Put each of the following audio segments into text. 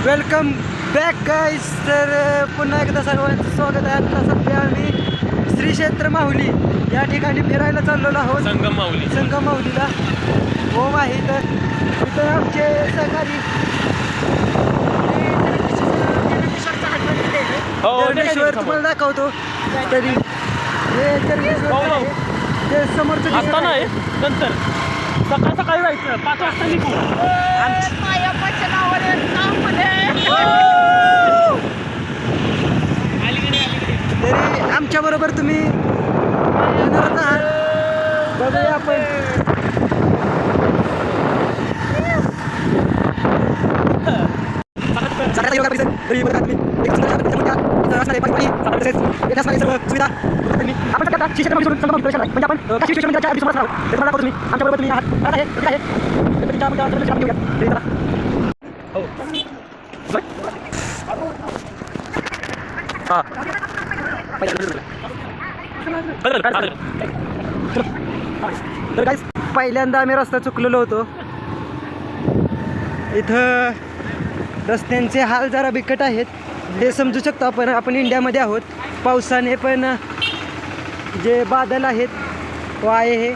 Welcome back गाईस. तर पुन्हा एकदा सर्वांचं स्वागत आहे. आता सध्या आम्ही श्री क्षेत्र माहुली या ठिकाणी फिरायला चाललेलो आहोत. संगम माहुलीला ओम आहे. तर तिथं आमचे सहकारी जर्नेश्वर तुम्हाला दाखवतो. तरी हे जर्नेश्वर आहे ते समोरचं आता नाही, नंतर सकाळी जायचं 5 वाजता निघू. तरी आमच्या बरोबर तुम्ही येणार आहात. बघूया आपण. तर गाईस पहिल्यांदा आम्ही रस्ता चुकलेलो होतो. इथं रस्त्यांचे हाल जरा बिकट आहेत हे समजू शकतो आपण. आपण इंडियामध्ये आहोत. पावसाने पण जे बादल आहेत तो आहे हे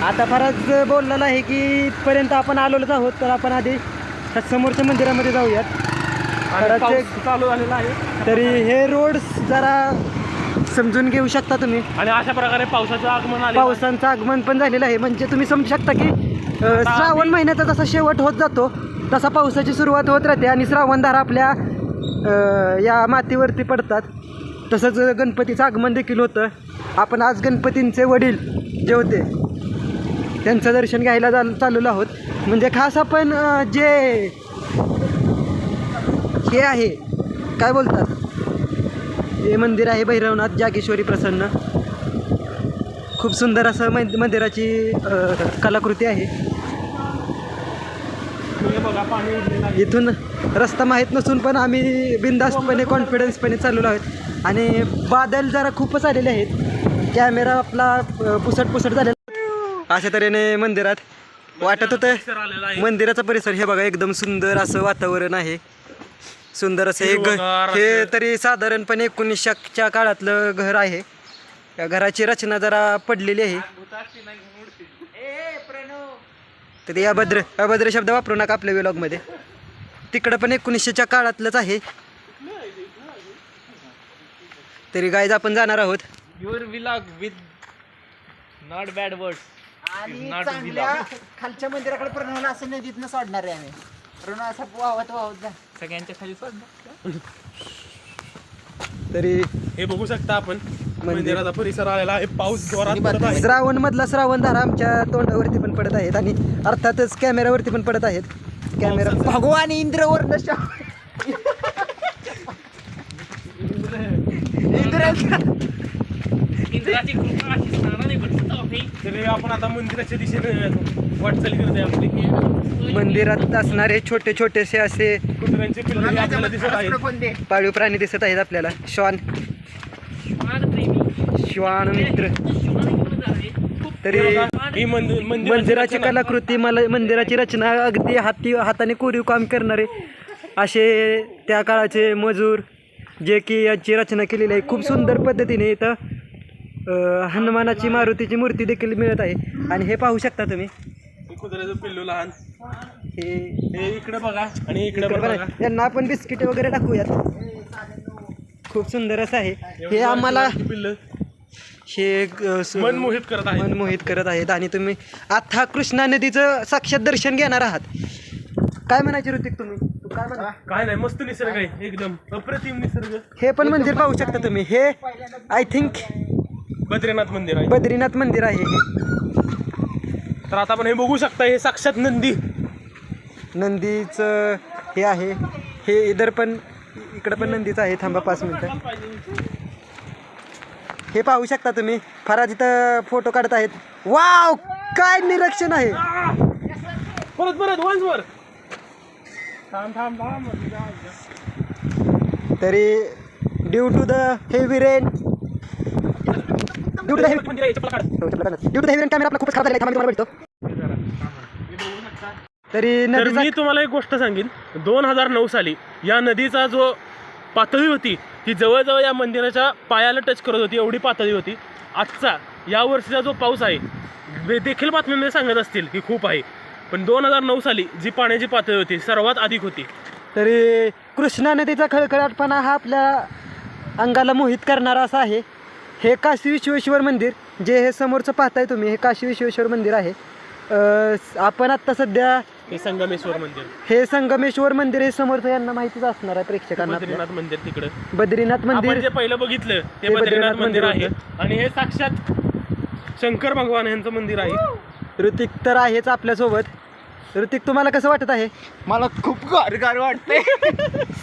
आता फारच बोललेलं आहे की इथपर्यंत आपण आलोच आहोत. तर आपण आधी समोरच्या मंदिरामध्ये जाऊयात. चालू झालेला आहे तरी हे रोड जरा समजून घेऊ शकता तुम्ही. आणि अशा प्रकारे पावसाचं आगमन पण झालेलं आहे. म्हणजे तुम्ही समजू शकता की श्रावण महिन्याचा जसा शेवट होत जातो तसा पावसाची सुरुवात होत राहते आणि श्रावणधारा आपल्या या मातीवरती पडतात. तसंच गणपतीचं आगमन देखील होतं. आपण आज गणपतींचे वडील जे होते त्यांचं दर्शन घ्यायला चाललेलो आहोत. म्हणजे खास आपण जे हे आहे काय बोलतात हे मंदिर आहे भैरवनाथ जागेश्वरी प्रसन्न. खूप सुंदर असं मंदिराची कलाकृती आहे. इथून रस्ता माहीत नसून पण आम्ही बिनधास्तपणे कॉन्फिडन्सपणे चाललेलो आहोत. आणि बादल जरा खूपच आलेले आहेत. कॅमेरा आपला पुसट झालेला. अशा तऱ्हेने मंदिरात वाटत होतं. मंदिराचा परिसर हे बघा एकदम सुंदर असं वातावरण आहे. सुंदर असं हे तरी साधारणपणे 1900च्या काळातलं घर आहे. या घराची रचना जरा पडलेली आहे. तर या अभद्र शब्द वापरू नका आपल्या व्लॉगमध्ये. तिकडं पण 1900च्या काळातलंच आहे. तरी गाईज आपण जाणार आहोत. Your vlog with not bad words. आणि चांगल्या खालच्या मंदिराकडे प्रणवला असं नदीतनं सोडणार आहे आम्ही. प्रणव असा वाहत जा सगळ्यांच्या खाली सोड. तरी हे बघू शकता आपण मंदिराचा परिसर आलेला आहे. पाऊस जोरात पडत आहे. श्रावणधारा आमच्या तोंडावरती पण पडत आहेत आणि अर्थातच कॅमेऱ्यावरती पण पडत आहेत. कॅमेरा भगवान इंद्रवर तरी आपण आता मंदिराच्या दिशेने वाटचाल करत आहे आपली. मंदिरात असणारे छोटे छोटेसे असे कुत्र्यांचे पिल्ले आपल्याला दिसत आहेत. पाळीव प्राणी दिसत आहेत आपल्याला. श्वान मित्र. तरी मंदिराची कलाकृती मंदिराची रचना अगदी हाताने कोरीव काम करणारे असे त्या काळाचे मजूर जे की याची रचना केलेली आहे. खूप सुंदर पद्धतीने इथं हनुमानाची मारुतीची मूर्ती देखील मिळत आहे. आणि हे पाहू शकता तुम्ही कुत्र्याचं पिल्लू लहान. हे इकडे बघा आणि इकडे बघा. यांना आपण बिस्किट वगैरे टाकूयात. खूप सुंदर असं आहे हे. आम्हाला हे मनमोहित करत आहेत. आणि तुम्ही आता कृष्णा नदीचं साक्षात दर्शन घेणार आहात. काय म्हणायचे ऋतिक तुम्ही? काय नाही, मस्त निसर्ग आहे. एकदम अप्रतिम निसर्ग. हे पण मंदिर पाहू शकता तुम्ही. हे आय थिंक बद्रीनाथ मंदिर आहे हे. तर आता आपण हे बघू शकता. हे साक्षात नंदीचं हे आहे. हे इकडं पण नंदीचं आहे. थांबा 5 मिनिटं. हे पाहू शकता तुम्ही. फार तिथं फोटो काढत आहेत. वाव काय निरीक्षण आहे. परत वन्सवर. तरी due to the heavy rain duty आहे मंदिर आहे, चप्पल काढ. ड्युटी आहे कॅमेरा आपला खूपच खराब झाला आहे, थांबा मी तुम्हाला भेटतो. तरी तर नदीचा मी तुम्हाला एक गोष्ट सांगेन, 2009 साली या नदीचा जो पातळी होती ती जवळजवळ या मंदिराच्या पायाला टच करत होती, एवढी पातळी होती. आजचा या वर्षीचा जो पाऊस आहे देखील बातम्यांमध्ये सांगत असतील की खूप आहे, पण 2009 साली जी पाण्याची पातळी होती सर्वात अधिक होती. तरी कृष्णा नदीचा खळखळाटपणा हा आपल्या अंगाला मोहित करणारा असा आहे. हे काशी विश्वेश्वर मंदिर जे हे समोरचं पाहताय तुम्ही, हे काशी विश्वेश्वर मंदिर आहे. आपण आत्ता सध्या हे संगमेश्वर मंदिर, हे संगमेश्वर मंदिर हे समोरचं यांना माहितीच असणार आहे प्रेक्षकांना. बद्रीनाथ मंदिर तिकडे बद्रीनाथ आपण मंदिर जे पहिलं बघितलं ते हे बद्रीनाथ मंदिर मंदिर आहे आणि हे साक्षात शंकर भगवान यांचं मंदिर आहे. ऋतिक तर आहेच आपल्यासोबत. ऋतिक, तुम्हाला कसं वाटत आहे? मला खूप गार वाटतंय.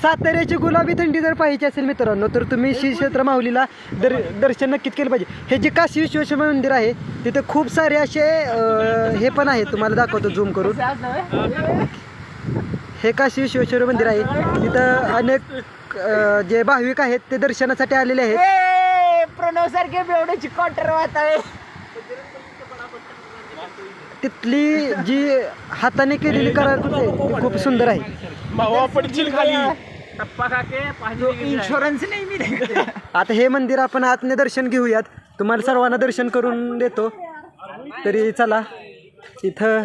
साताऱ्याची गुलाबी थंडी जर पाहिजे असेल मित्रांनो तर तुम्ही श्री क्षेत्र माहुलीला दर्शन नक्कीच केलं पाहिजे. हे जे काशी विश्वेश्वर मंदिर आहे तिथे खूप सारे असे हे पण आहेत, तुम्हाला दाखवतो झूम करून. हे काशी विश्वेश्वर मंदिर आहे, तिथं अनेक जे भाविक आहेत ते दर्शनासाठी आलेले आहेत. प्रणव सारखे बेवड्याची क्वार्टर वाहत आहे. तिथली जी हाताने केलेली कलाकृती आहे ती खूप सुंदर आहे. मावा पडशील खाली. इन्शुरन्स नाही मी द्यायचा. आता हे मंदिर आपण आतने दर्शन घेऊयात, तुम्हाला सर्वांना दर्शन करून देतो. तरी चला इथं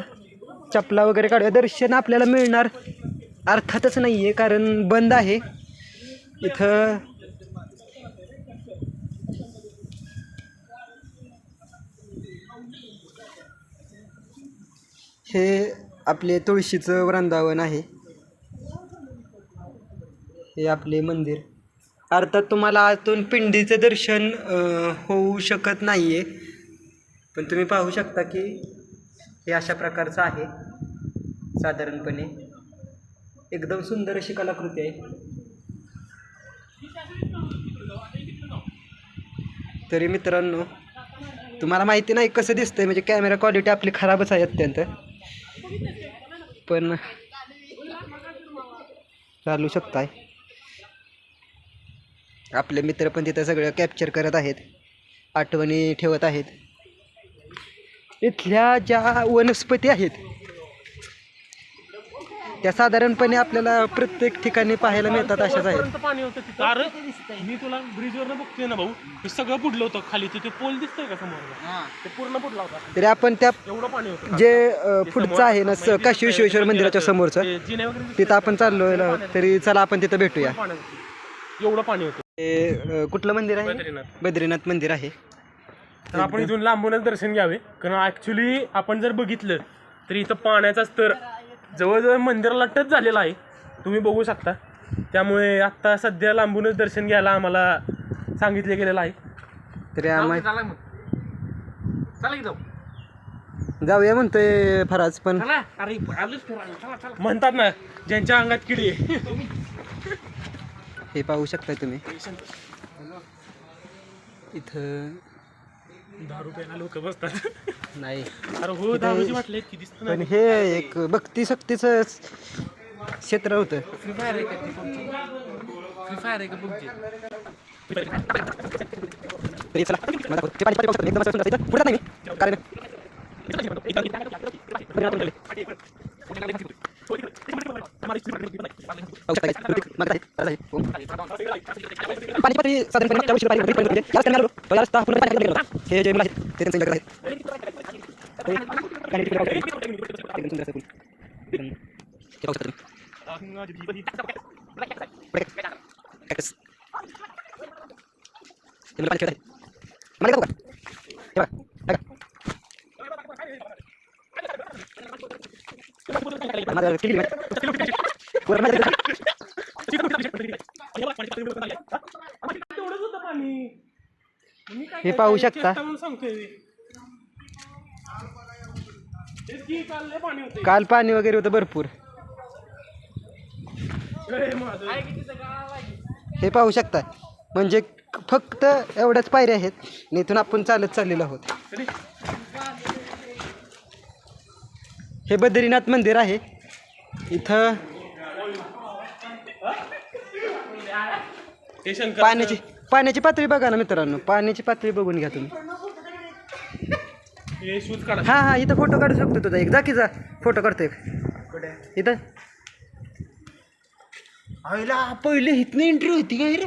चपला वगैरे काढूया. दर्शन आपल्याला मिळणार अर्थातच नाही आहे कारण बंद आहे इथं. हे आपले तुळशीचं वृंदावन आहे, हे आपले मंदिर. अर्थात तुम्हाला आतून पिंडीचं दर्शन होऊ शकत नाही आहे, पण तुम्ही पाहू शकता की हे अशा प्रकारचं आहे साधारणपणे. एकदम सुंदर अशी कलाकृती आहे. तरी मित्रांनो तुम्हाला माहिती नाही कसं दिसतंय, म्हणजे कॅमेरा क्वालिटी आपली खराबच आहे अत्यंत, पण चालू शकताय. आपले मित्र पण तिथं सगळं कॅप्चर करत आहेत, आठवणी ठेवत आहेत. इथल्या ज्या वनस्पती आहेत त्या साधारणपणे आपल्याला प्रत्येक ठिकाणी पाहायला मिळतात अशाच आहेत. पाणी होतं तिथं. अरे मी तुला ब्रिजवरनं बघतोय ना भाऊ, हे सगळं बुडलं होतं खाली. तिथे पोल दिसतोय का समोर, ते पूर्ण बुडला होता. तरी आपण त्या एवढं पाणी होतं जे पुढचं आहे ना काशी विश्वेश्वर मंदिराच्या समोरचं जिने वगैरे तिथं आपण चाललोय ना, तरी चला आपण तिथं भेटूया. एवढं पाणी होतं. हे कुठलं मंदिर आहे? बद्रीनाथ. बद्रीनाथ मंदिर आहे. तर आपण इथून लांबूनच दर्शन घ्यावे, कारण ॲक्च्युली आपण जर बघितलं तर इथं पाण्याचा स्तर जवळजवळ मंदिराला टच झालेला आहे, तुम्ही बघू शकता. त्यामुळे आत्ता सध्या लांबूनच दर्शन घ्यायला आम्हाला सांगितले गेलेलं आहे. तरी आम्हाला जाऊया म्हणतोय फराज, पण म्हणतात ना ज्यांच्या अंगात किडी आहे. हे पाहू शकताय तुम्ही इथं 10 रुपयाला लोक बसतात. नाही, अरे हो 10 रुपये वाटले की दिसत पण हे एक भक्ती शक्तीचं क्षेत्र होतं. तरी चला ते पाणी पाहू शकता एकदम असं सुंदर इथं पुढे नाही मी कारण पाणी पातळी साधारणपणे मागच्या वर्षी पाणी याच करणार तो रस्ता पूर्ण पाणी गेला. हे जे मुलं आहेत ते त्यांचं आहेत. हे पाहू शकता काल पाणी वगैरे होतं भरपूर. हे पाहू शकता म्हणजे फक्त एवढ्याच पायऱ्या आहेत आणि इथून आपण चालत चाललेलो आहोत. हे बद्रीनाथ मंदिर आहे. इथं पाण्याची पातळी बघा ना मित्रांनो, पाण्याची पातळी बघून घ्या तुम्ही. हे शूज काढा. हा हा इथं फोटो काढू शकतो तुझा एक जा की जा फोटो काढतोय इथं. आईला पहिले इथनं एंट्री होती काय रे?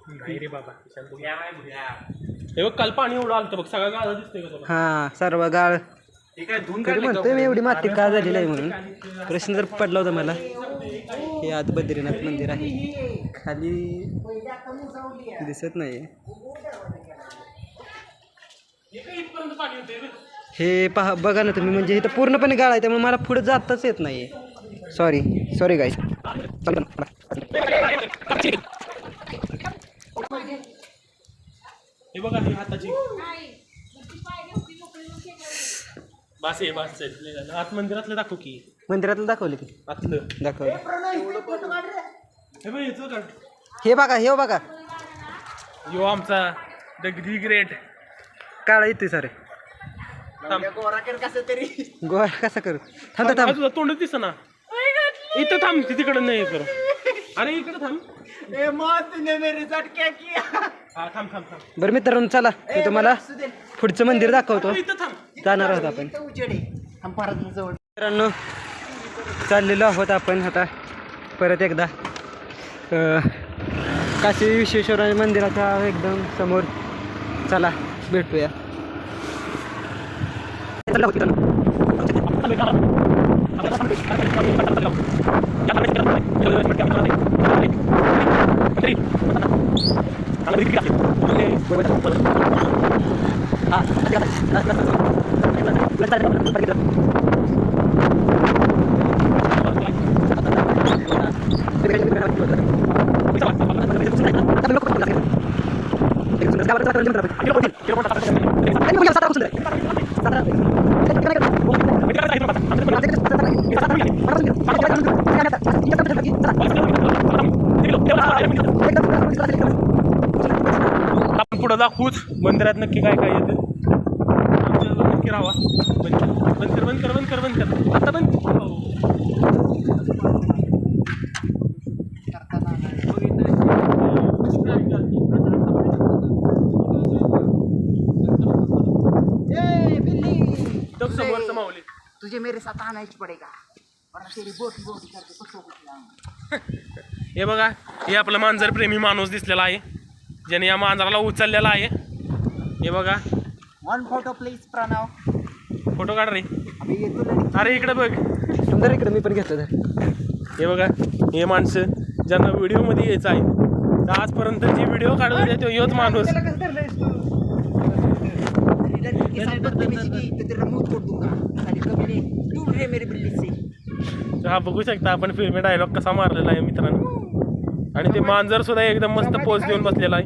नाही रे बाबा. हे बघ काल पाणी एवढं आलं बघ सगळं गाळं दिसतंय का तुला? हा सर्व गाळ कधी म्हणतोय मी एवढी माती का झालेली आहे म्हणून प्रश्न जर पडला होता मला. हे आत बद्रीनाथ मंदिर आहे खाली दिसत नाही. हे पहा बघा ना तुम्ही म्हणजे इथं पूर्णपणे गाळ आहे त्यामुळे मला पुढे जाताच येत नाही. सॉरी गाईस. हे बघा ही हाताची बास आहे बास आहे. आत मंदिरातलं दाखव की. मंदिरातलं दाखवलं की आतलं दाखवलं. हे बघ याचं काढ. हे बघा यो आमचा द ग्रेट. काळा येतोय सारे गोराकर कसं तरी गोवा कसा करू. थांब तुझा तोंडच दिसत ना. इथं थांब तिकडं नाही करू. अरे इकडं थांब. ए मां तूने मेरे साथ क्या किया? हा थांब. बरं मित्रांनो चला मी तुम्हाला पुढचं मंदिर दाखवतो. इथं थांब. जाणार आहोत आपण उजेड आहे परत जवळ. मित्रांनो चाललेलो आहोत आपण आता परत एकदा काशी विश्वेश्वर मंदिराच्या एकदम समोर. चला भेटूया. आपण पुढं दाखवूच मंदिरात नक्की काय काय येतं. नक्की राहा. बंद कर आता बंद. समोरचं माऊली. तुझे मेरे साथ आणायची पडेगा वरना तेरी बोटी करते कुठं. हे बघा हे आपलं मांजर प्रेमी माणूस दिसलेला आहे ज्याने या मांजराला उचललेला आहे. हे बघा one photo please Pranav. Photo काढ रे. आम्ही येतो. अरे इकडे बघ. सुंदर इकडे मी पण घेतलं तर. हे बघा हे माणसं ज्यांना व्हिडिओमध्ये यायचं आहे तर आजपर्यंत जी व्हिडिओ काढत होते तो योच माणूस. हा बघू शकता आपण फिल्मी डायलॉग कसा मारलेला आहे मित्रांनो. आणि ते मांजर सुद्धा एकदम मस्त पोज देऊन बसलेला आहे.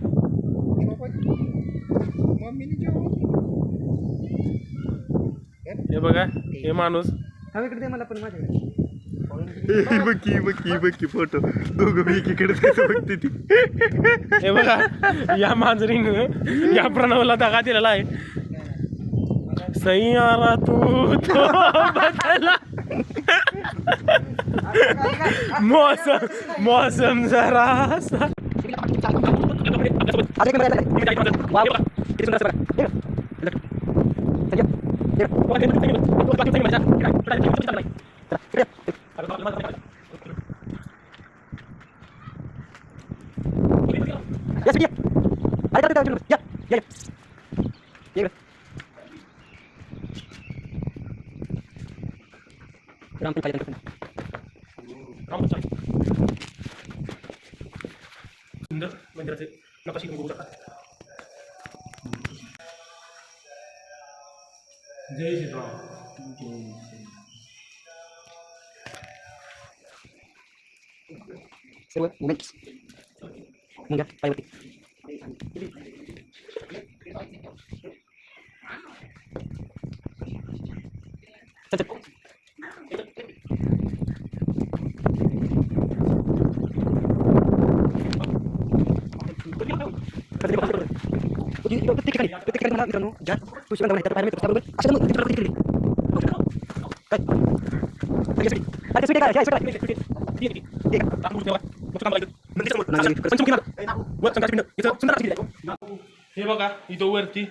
हे बघा हे माणूस. हा इकडे दे मला पण माझ्याकडे. बक्की फोटो दोघं एकीकडे बघते ती. हे बघा या मांजरीनं या प्रणवला दगा दिलेला आहे. सैयारा तू तो बदला मौसम जरा सा. सुंदर मंदिराचे नकाशे तुम्ही बघू शकता. जय श्रीराम. सर्व मुमेंट्स मुंग्या पायवरती. चल प्रत्येक ठिकाणी मला मित्रांनो ज्या पुष्कळ आहेत त्या बरोबर अशा हे बघा इथं वरती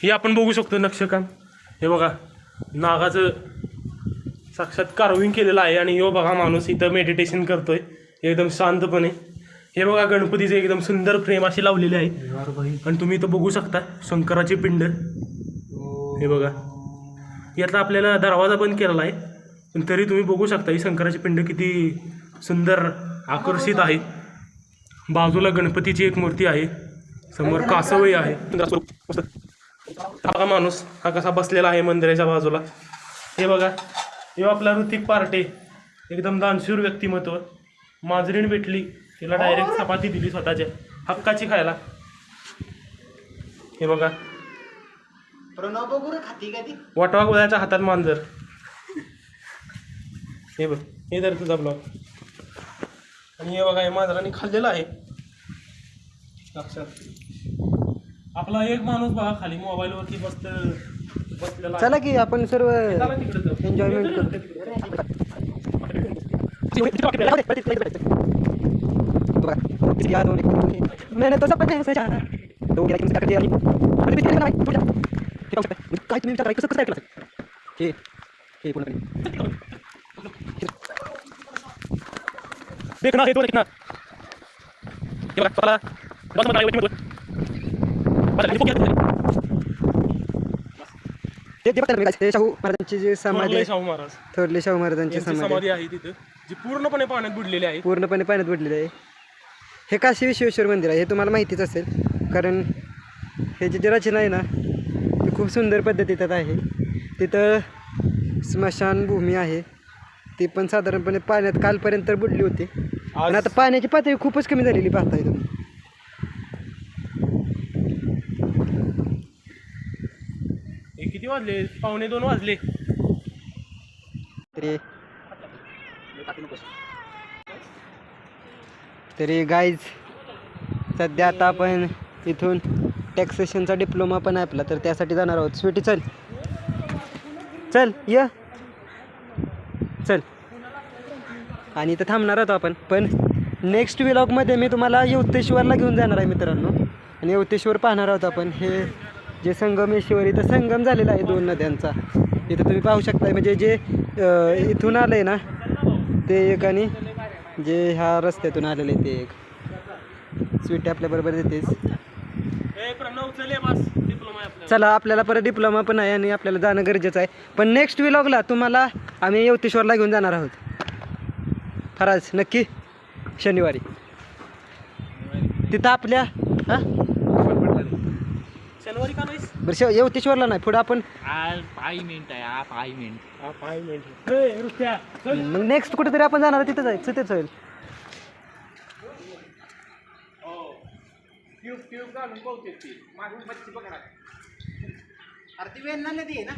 हे आपण बघू शकतो नक्षकाम. हे बघा नागाचं साक्षात कार्विंग केलेलं आहे आणि हो बघा माणूस इथं मेडिटेशन करतोय एकदम शांतपणे. हे बघा गणपतीचे एकदम सुंदर फ्रेम अशी लावलेली आहे आणि तुम्ही इथं बघू शकता शंकराची पिंड. हे बघा यातला आपल्याला दरवाजा बंद केलेला आहे पण तरी तुम्ही बघू शकता ही शंकराची पिंड किती सुंदर आकर्षित आहे. बाजूला गणपतीची एक मूर्ती आहे, समोर कासवही आहे. हा माणूस हा कसा बसलेला आहे मंदिराच्या बाजूला. हे बघा हे आपला ऋतिक पार्टे एकदम दानशूर व्यक्तिमत्व. मांजरीण भेटली तिला डायरेक्ट चपाती दिली स्वतःच्या हक्काची खायला. हे बघा प्रणव बघू रे खाती का ती. वटवा गोळ्याच्या हातात मांजर. हे बघ हे तर तुझा ब्लॉग. आणि हे बघा हे मांजराने खाल्लेलं आहे लक्षात. आपला एक माणूस बघा खाली मोबाईलवरती बसलेला आहे. चला की आपण सर्व चला तिकडे जाऊ. एन्जॉयमेंट करू. मैंने तो सब पैसे चाहा तो क्या तुमसे कर दिया अरे भी तेरा भाई काय तुम्ही विचार कसं कसं ऐकलं हे पूर्ण देखना हे तो देखना. हे बघा चला बस मला येऊ दे. ते बघा मी शाहू महाराजांची जी समाधी आहे, शाहू महाराज थोरले शाहू महाराजांची यांची समाधी समाधी आहे तिथं जी पूर्णपणे पाण्यात बुडलेली आहे. पूर्णपणे पाण्यात बुडलेलं आहे. हे काशी विश्वेश्वर मंदिर आहे हे तुम्हाला माहितीच असेल कारण हे जी रचना आहे ना ती खूप सुंदर पद्धतीत आहे. तिथं स्मशानभूमी आहे ती पण साधारणपणे पाण्यात कालपर्यंत बुडली होती आणि आता पाण्याची पातळी खूपच कमी झालेली पाहताय तुम्ही. हे किती वाजले? 1:45 वाजले. तरी गाईज सध्या आता आपण इथून टॅक्सेशनचा डिप्लोमा पण आहे आपला तर त्यासाठी जाणार आहोत. स्वीटी चल चल ये चल. आणि इथं थांबणार आहोत आपण पण नेक्स्ट व्लॉगमध्ये मी तुम्हाला यवतेश्वरला घेऊन जाणार आहे मित्रांनो. आणि यवतेश्वर पाहणार आहोत आपण. हे जे संगमेश्वर इथं संगम झालेला आहे 2 नद्यांचा इथं तुम्ही पाहू शकता. म्हणजे जे इथून आलं आहे ना ते एक आणि जे ह्या रस्त्यातून आलेले ते एक. स्वीटी आपल्याबरोबर येतेच. चला आपल्याला परत डिप्लोमा पण आहे आणि आपल्याला जाणं गरजेचं आहे. पण नेक्स्ट व्लॉगला तुम्हाला आम्ही यवतेश्वरला घेऊन जाणार आहोत. खरंच नक्की शनिवारी तिथं आपल्या हां शनिवारी का नाही? बरं यवतेश्वरला नाही पुढं आपण 5 मिनिट आहे 5 मिनिट 5 मिनिट. मग नेक्स्ट कुठेतरी आपण जाणार तिथं जायचं तेच होईल. अरे ती वेण्णा नदी आहे ना.